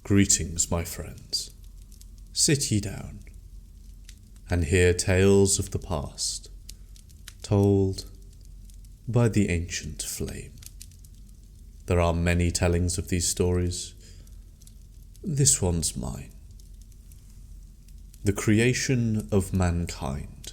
Greetings, my friends. Sit ye down, and hear tales of the past, told by the ancient flame. There are many tellings of these stories. This one's mine. The creation of mankind.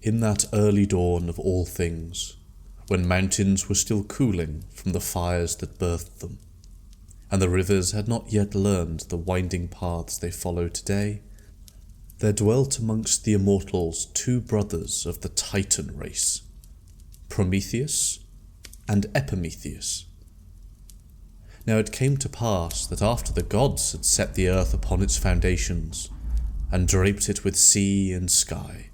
In that early dawn of all things, when mountains were still cooling from the fires that birthed them, and the rivers had not yet learned the winding paths they follow today, there dwelt amongst the immortals two brothers of the Titan race, Prometheus and Epimetheus. Now it came to pass that after the gods had set the earth upon its foundations, and draped it with sea and sky,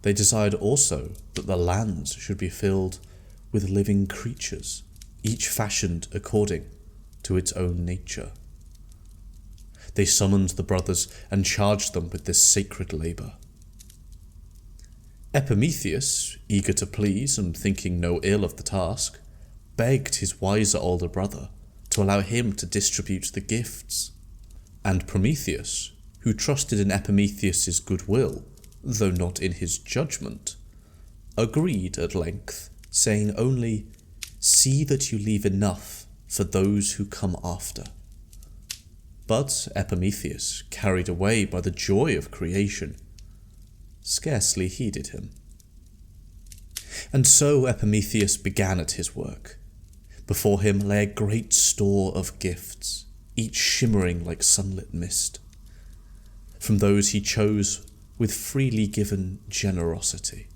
they desired also that the lands should be filled with living creatures, each fashioned according to its own nature. They summoned the brothers and charged them with this sacred labour. Epimetheus, eager to please and thinking no ill of the task, begged his wiser older brother to allow him to distribute the gifts. And Prometheus, who trusted in Epimetheus's goodwill, though not in his judgment, agreed at length, saying only, "See that you leave enough for those who come after." But Epimetheus, carried away by the joy of creation, scarcely heeded him. And so Epimetheus began at his work. Before him lay a great store of gifts, each shimmering like sunlit mist. From those he chose with freely given generosity.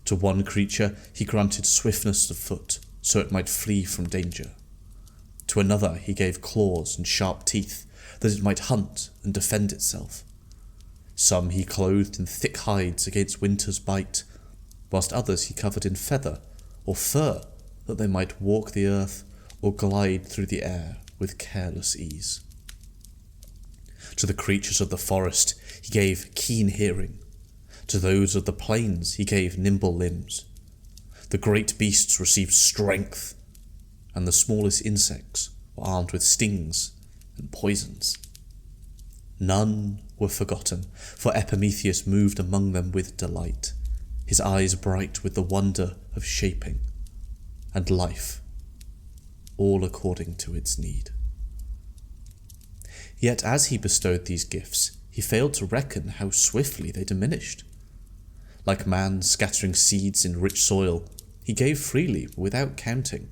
To one creature he granted swiftness of foot, so it might flee from danger. To another he gave claws and sharp teeth, that it might hunt and defend itself. Some he clothed in thick hides against winter's bite, whilst others he covered in feather or fur, that they might walk the earth or glide through the air with careless ease. To the creatures of the forest he gave keen hearing. To those of the plains he gave nimble limbs. The great beasts received strength, and the smallest insects were armed with stings and poisons. None were forgotten, for Epimetheus moved among them with delight, his eyes bright with the wonder of shaping and life, all according to its need. Yet as he bestowed these gifts, he failed to reckon how swiftly they diminished. Like man scattering seeds in rich soil, he gave freely without counting,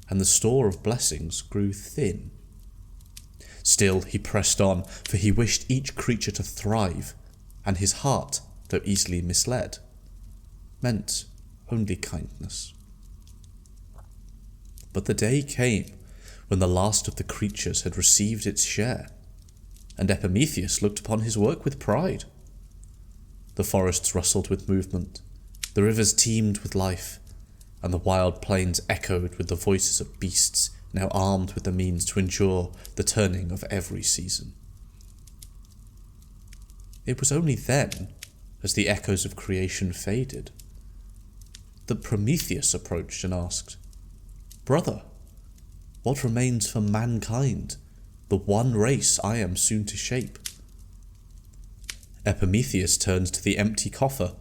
and the store of blessings grew thin. Still he pressed on, for he wished each creature to thrive, and his heart, though easily misled, meant only kindness. But the day came when the last of the creatures had received its share, and Epimetheus looked upon his work with pride. The forests rustled with movement, the rivers teemed with life, and the wild plains echoed with the voices of beasts now armed with the means to endure the turning of every season. It was only then, as the echoes of creation faded, that Prometheus approached and asked, "Brother, what remains for mankind, the one race I am soon to shape?" Epimetheus turned to the empty coffer,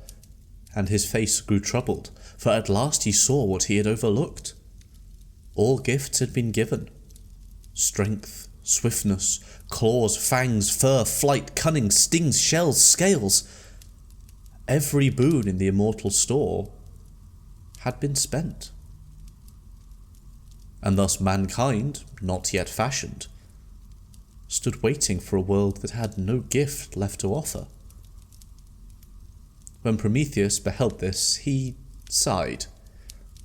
and his face grew troubled, for at last he saw what he had overlooked. All gifts had been given. Strength, swiftness, claws, fangs, fur, flight, cunning, stings, shells, scales. Every boon in the immortal store had been spent. And thus mankind, not yet fashioned, stood waiting for a world that had no gift left to offer. When Prometheus beheld this, he sighed,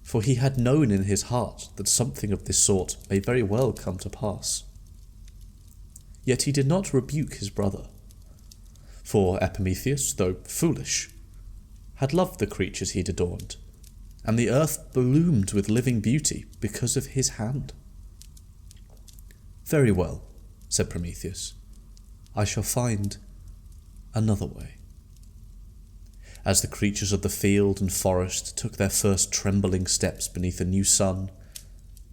for he had known in his heart that something of this sort may very well come to pass. Yet he did not rebuke his brother, for Epimetheus, though foolish, had loved the creatures he had adorned, and the earth bloomed with living beauty because of his hand. "Very well," said Prometheus, "I shall find another way." As the creatures of the field and forest took their first trembling steps beneath a new sun,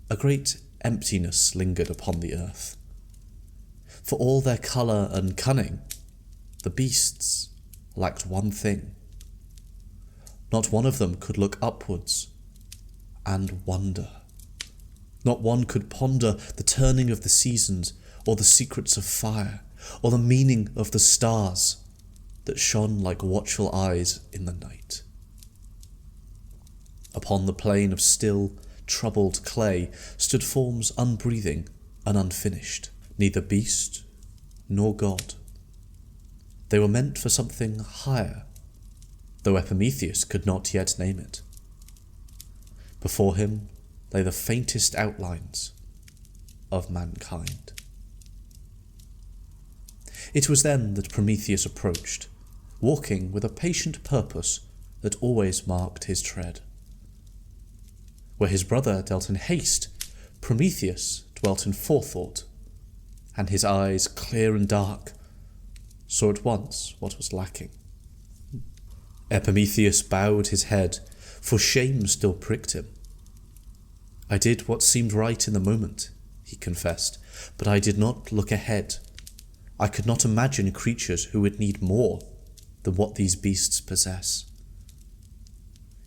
a great emptiness lingered upon the earth. For all their colour and cunning, the beasts lacked one thing. Not one of them could look upwards and wonder. Not one could ponder the turning of the seasons, or the secrets of fire, or the meaning of the stars that shone like watchful eyes in the night. Upon the plain of still, troubled clay stood forms unbreathing and unfinished, neither beast nor god. They were meant for something higher, though Epimetheus could not yet name it. Before him lay the faintest outlines of mankind. It was then that Prometheus approached, walking with a patient purpose that always marked his tread. Where his brother dealt in haste, Prometheus dwelt in forethought, and his eyes, clear and dark, saw at once what was lacking. Epimetheus bowed his head, for shame still pricked him. "I did what seemed right in the moment," he confessed, "but I did not look ahead. I could not imagine creatures who would need more than what these beasts possess."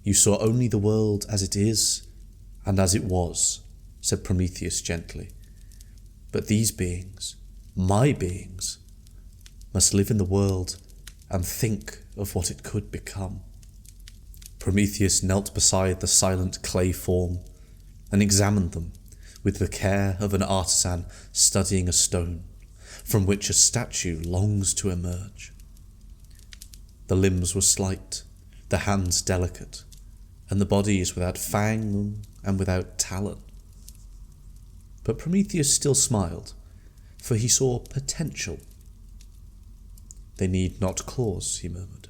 "You saw only the world as it is and as it was," said Prometheus gently. "But these beings, my beings, must live in the world and think of what it could become." Prometheus knelt beside the silent clay form and examined them with the care of an artisan studying a stone from which a statue longs to emerge. The limbs were slight, the hands delicate, and the body is without fang and without talon. But Prometheus still smiled, for he saw potential. "They need not claws," he murmured.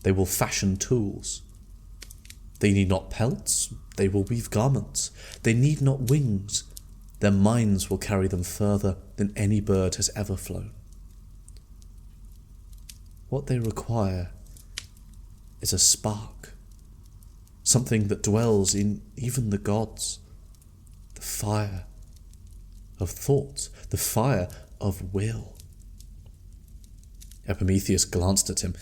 "They will fashion tools. They need not pelts, they will weave garments. They need not wings, their minds will carry them further than any bird has ever flown. What they require is a spark, something that dwells in even the gods, the fire of thought, the fire of will." Epimetheus glanced at him.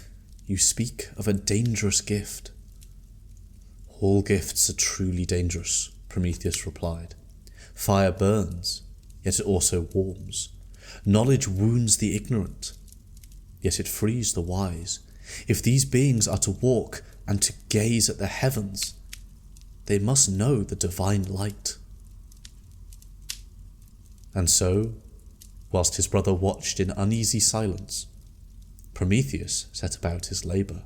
"You speak of a dangerous gift." "All gifts are truly dangerous," Prometheus replied. "Fire burns, yet it also warms. Knowledge wounds the ignorant, yet it frees the wise. If these beings are to walk and to gaze at the heavens, they must know the divine light." And so, whilst his brother watched in uneasy silence, Prometheus set about his labour.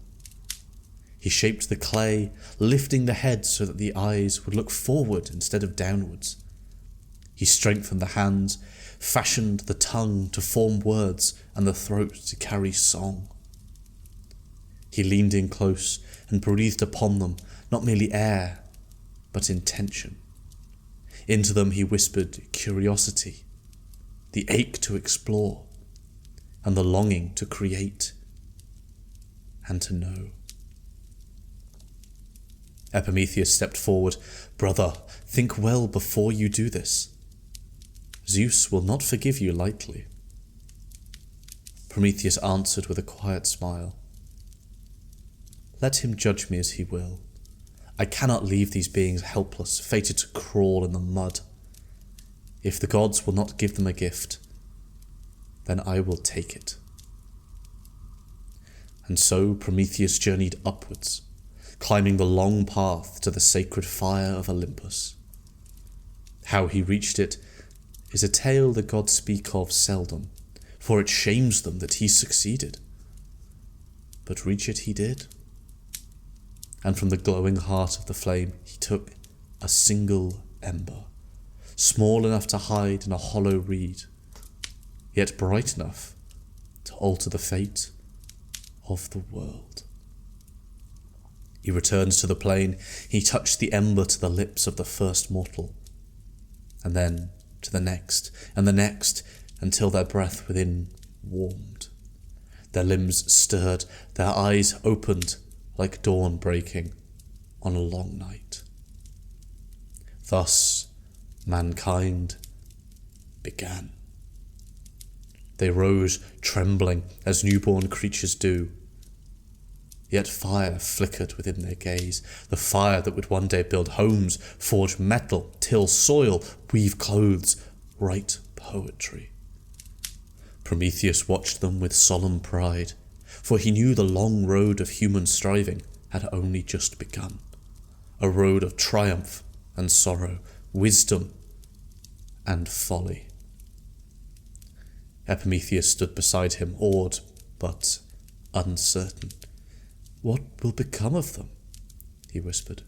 He shaped the clay, lifting the head so that the eyes would look forward instead of downwards. He strengthened the hands, fashioned the tongue to form words and the throat to carry song. He leaned in close and breathed upon them not merely air, but intention. Into them he whispered curiosity, the ache to explore, and the longing to create and to know. Epimetheus stepped forward. "Brother, think well before you do this. Zeus will not forgive you lightly." Prometheus answered with a quiet smile. "Let him judge me as he will. I cannot leave these beings helpless, fated to crawl in the mud. If the gods will not give them a gift, then I will take it." And so Prometheus journeyed upwards, climbing the long path to the sacred fire of Olympus. How he reached it is a tale the gods speak of seldom, for it shames them that he succeeded. But reach it he did. And from the glowing heart of the flame he took a single ember, small enough to hide in a hollow reed, yet bright enough to alter the fate of the world. He returned to the plain. He touched the ember to the lips of the first mortal, and then to the next, and the next, until their breath within warmed. Their limbs stirred, their eyes opened like dawn breaking on a long night. Thus mankind began. They rose trembling as newborn creatures do. Yet fire flickered within their gaze, the fire that would one day build homes, forge metal, till soil, weave clothes, write poetry. Prometheus watched them with solemn pride, for he knew the long road of human striving had only just begun, a road of triumph and sorrow, wisdom and folly. Epimetheus stood beside him, awed but uncertain. "What will become of them?" he whispered.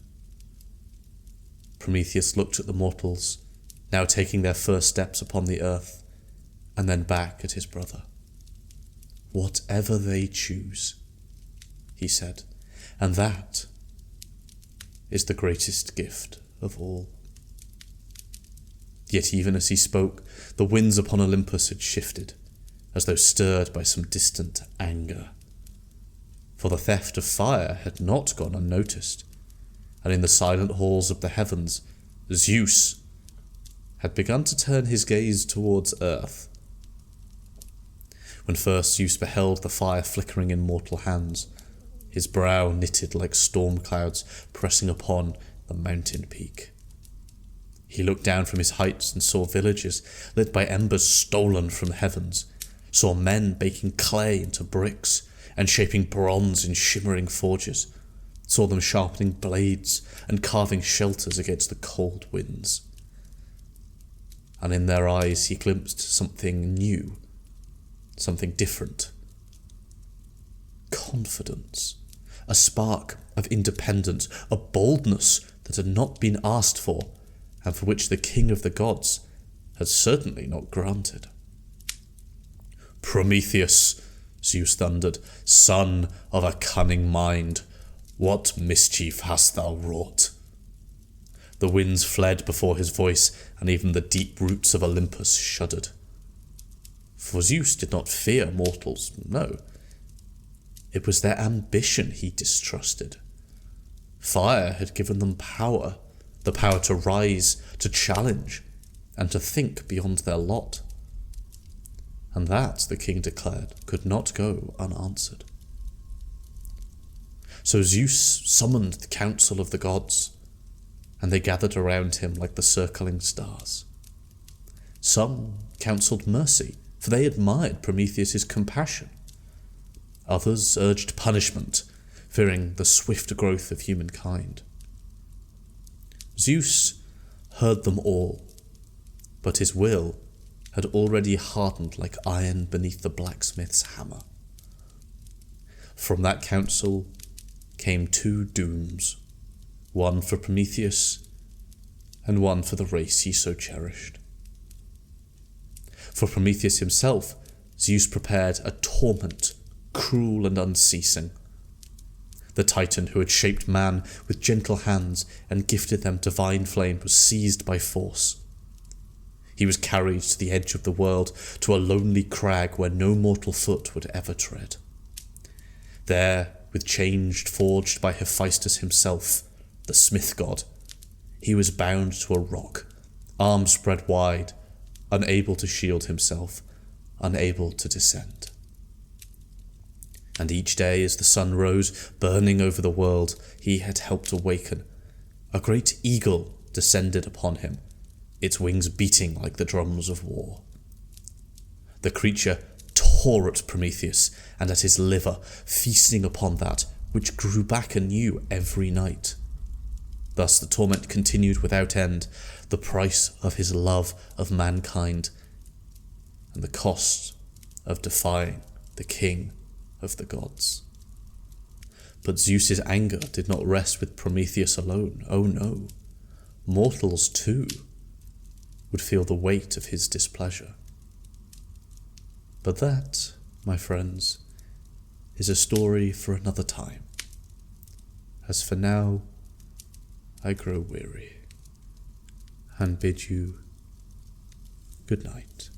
Prometheus looked at the mortals, now taking their first steps upon the earth, and then back at his brother. "Whatever they choose," he said, "and that is the greatest gift of all." Yet even as he spoke, the winds upon Olympus had shifted, as though stirred by some distant anger. For the theft of fire had not gone unnoticed, and in the silent halls of the heavens, Zeus had begun to turn his gaze towards earth. When first Zeus beheld the fire flickering in mortal hands, his brow knitted like storm clouds pressing upon the mountain peak. He looked down from his heights and saw villages lit by embers stolen from the heavens, saw men baking clay into bricks and shaping bronze in shimmering forges, saw them sharpening blades and carving shelters against the cold winds. And in their eyes he glimpsed something new, something different. Confidence, a spark of independence, a boldness that had not been asked for, and for which the king of the gods had certainly not granted. "Prometheus," Zeus thundered, "son of a cunning mind, what mischief hast thou wrought?" The winds fled before his voice, and even the deep roots of Olympus shuddered. For Zeus did not fear mortals, no. It was their ambition he distrusted. Fire had given them power, the power to rise, to challenge, and to think beyond their lot. And that, the king declared, could not go unanswered. So Zeus summoned the council of the gods, and they gathered around him like the circling stars. Some counselled mercy, for they admired Prometheus's compassion. Others urged punishment, fearing the swift growth of humankind. Zeus heard them all, but his will had already hardened like iron beneath the blacksmith's hammer. From that council came two dooms, one for Prometheus and one for the race he so cherished. For Prometheus himself, Zeus prepared a torment, cruel and unceasing. The Titan who had shaped man with gentle hands and gifted them divine flame was seized by force. He was carried to the edge of the world, to a lonely crag where no mortal foot would ever tread. There, with chains forged by Hephaestus himself, the smith god, he was bound to a rock, arms spread wide, unable to shield himself, unable to descend. And each day as the sun rose, burning over the world he had helped awaken, a great eagle descended upon him, its wings beating like the drums of war. The creature tore at Prometheus and at his liver, feasting upon that which grew back anew every night. Thus the torment continued without end, the price of his love of mankind, and the cost of defying the king of the gods. But Zeus's anger did not rest with Prometheus alone. Oh no, mortals too would feel the weight of his displeasure. But that, my friends, is a story for another time. As for now, I grow weary, and bid you good night.